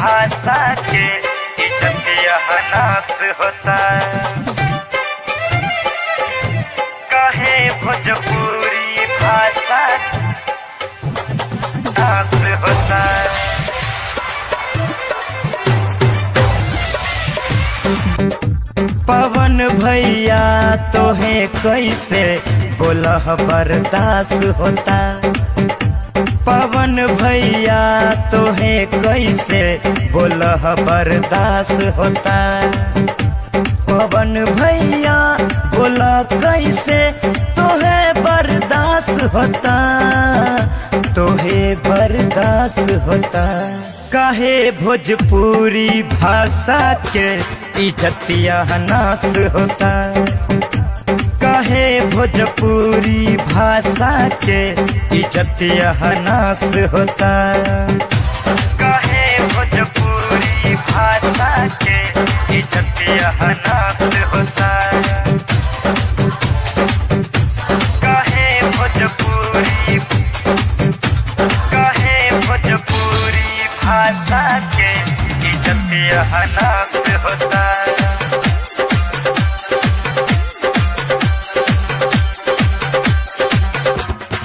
भाषा के इज्जतिया नाश होता। कहे भोजपुरी भाषा नाश होता। पवन भैया तोहे कैसे बोलह बर्दाश्त होता। पवन भैया तोहे कैसे बोलह बर्दाश्त होता। पवन भैया बोला कैसे तोहे बर्दाश्त होता। तोहे बर्दाश्त होता। काहे भोजपुरी भाषा के इज्जतिया नाश होता। काहे भोजपुरी भाषा के इज्जतिया नाश होता। काहे भोजपुरी भाषा के इज्जतिया नाश होता। काहे भोजपुरी भाषा के इज्जतिया नाश होता।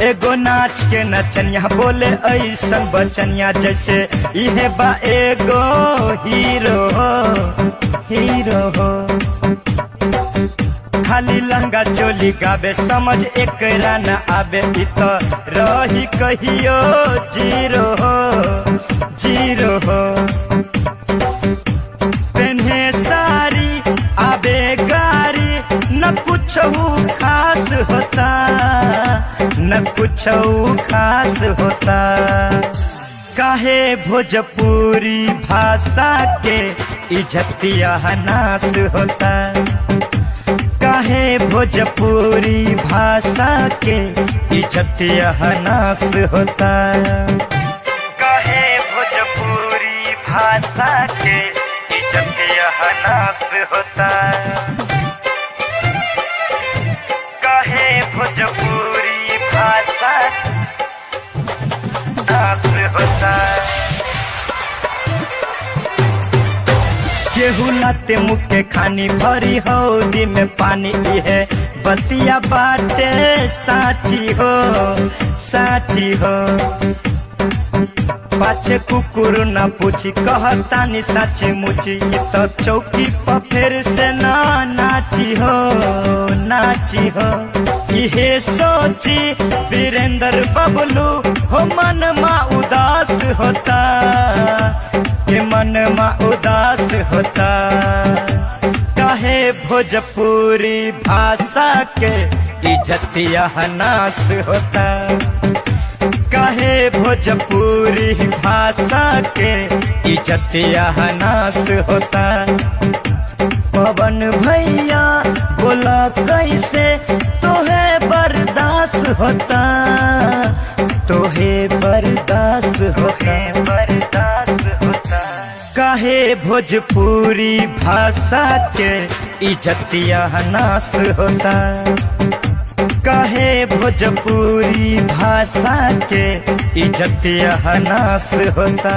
एगो नाच के नचनिया बोले ऐसन बचनिया जैसे इहे बा एगो हीरो हीरो हो। खाली लहंगा चोली गावे समझ एकरा न आवे इ तो रही कहियो जीरो हो जीरो हो। पेन्हे साड़ी आवे गाड़ी न कुछ खास होता न कुछ खास होता। काहे भोजपुरी भाषा के इज्जतिया नाश होता। काहे भोजपुरी भाषा के इज्जतिया नाश होता। काहे भोजपुरी भाषा के इज्जतिया नाश होता। काहे भोजपुरी भाषा नाश होता। केहू नाते मुखे खानी भरी हौदी में पानी है बतिया बाटे साची हो साची हो। पाछे कुकुर न पूछी कहतानी साची मुची तो चौकी पर फिर से ना नाची हो नाची हो। इहे सोची वीरेंद्र बबलू हो मन मा उदास होता के मन मा उदास होता। काहे भोजपुरी भाषा के इज्जतिया नाश होता। काहे भोजपुरी भाषा के इज्जतिया नाश होता। पवन भैया बोला कैसे तोहे बर्दाश्त होता। तोहे बर्दाश्त होता बर्दाश्त होता। काहे भोजपुरी भाषा के इज्जतिया नाश होता। काहे भोजपुरी भाषा के इज्जतिया नाश होता।